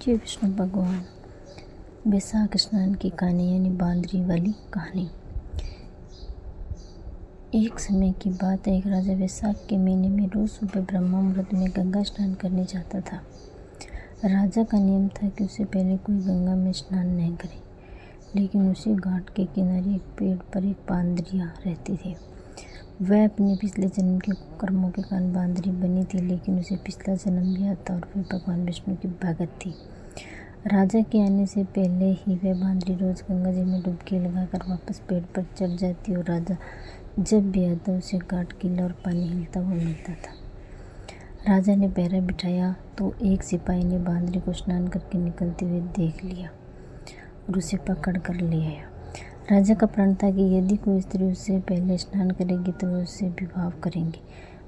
जय विष्णु भगवान। बैसाख स्नान की कहानी यानी बांदरी वाली कहानी। एक समय की बात है, एक राजा बैसाख के महीने में रोज सुबह ब्रह्म मुहूर्त में गंगा स्नान करने जाता था। राजा का नियम था कि उससे पहले कोई गंगा में स्नान नहीं करे, लेकिन उसी घाट के किनारे एक पेड़ पर एक बांदरिया रहती थी। वह अपने पिछले जन्म के कर्मों के कारण बांदरी बनी थी, लेकिन उसे पिछला जन्म भी आता और फिर भगवान विष्णु की भगत थी। राजा के आने से पहले ही वह बांदरी रोज गंगा जी में डुबकी लगाकर वापस पेड़ पर चढ़ जाती और राजा जब भी आता उसे घाट कीला और पानी हिलता हुआ मिलता था। राजा ने पहरा बिठाया तो एक सिपाही ने बांदरी को स्नान करके निकलते हुए देख लिया और उसे पकड़ कर ले आया। राजा का प्रण था कि यदि कोई स्त्री उससे पहले स्नान करेगी तो वह उससे विवाह करेंगे।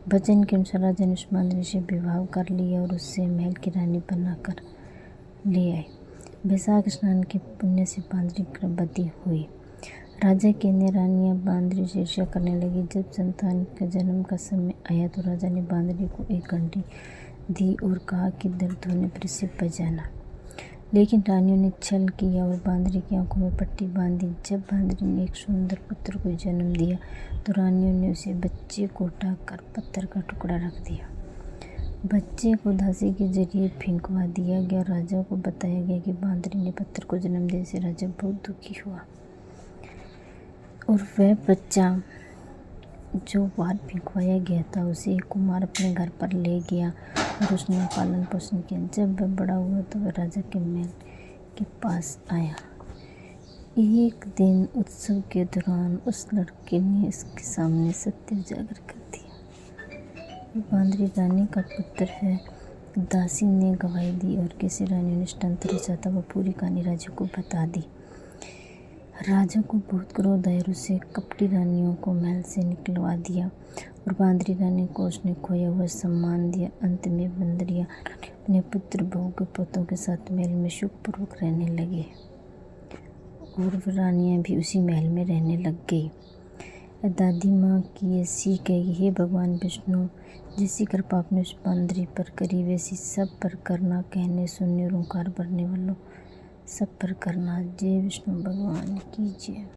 वचन के अनुसार राजा ने उस बांदरी से विवाह कर लिया और उससे महल की रानी बनाकर ले आए। बैसाख स्नान के पुण्य से बांदरी गर्भवती हुई। राजा की अन्य रानियां बांदरी से ईर्ष्या करने लगी। जब संतान के जन्म का समय आया तो राजा ने बांदरी को एक घंटी दी और कहा कि दर्द होने पर इसे बजाना, लेकिन रानियों ने छल किया और बांदरी की आंखों में पट्टी बांधी। जब बांदरी ने एक सुंदर पुत्र को जन्म दिया तो रानियों ने उसे बच्चे को उठाकर पत्थर का टुकड़ा रख दिया। बच्चे को धासी के जरिए फेंकवा दिया गया और राजा को बताया गया कि बांदरी ने पत्थर को जन्म दिया से राजा बहुत दुखी हुआ और वह बच्चा जो बाहर फेंकवाया गया था उसे एक कुमार अपने घर पर ले गया और उसने पालन पोषण किया। जब वह बड़ा हुआ तो वह राजा के महल के पास आया। एक दिन उत्सव के दौरान उस लड़के ने इसके सामने सत्य उजागर कर दिया। ये बांदरी रानी का पुत्र है। दासी ने गवाही दी और किसी रानी ने निष्ठांतर चाहता वह पूरी कहानी राजा को बता दी। राजा को बहुत क्रोध आया और उसे कपटी रानियों को महल से निकलवा दिया और बांदरी रानी को उसने खोया हुआ सम्मान दिया। अंत में बांदरिया अपने पुत्र बहू के पोतों के साथ महल में सुखपूर्वक रहने लगे और रानियां भी उसी महल में रहने लग गई। दादी माँ की ये सीख है कि हे भगवान विष्णु, जैसी कृपा आपने उस बांदरी पर करी वैसी सब पर करना। कहने सुनने और ओंकार भरने वालों सब पर करना। जय विष्णु भगवान की जय।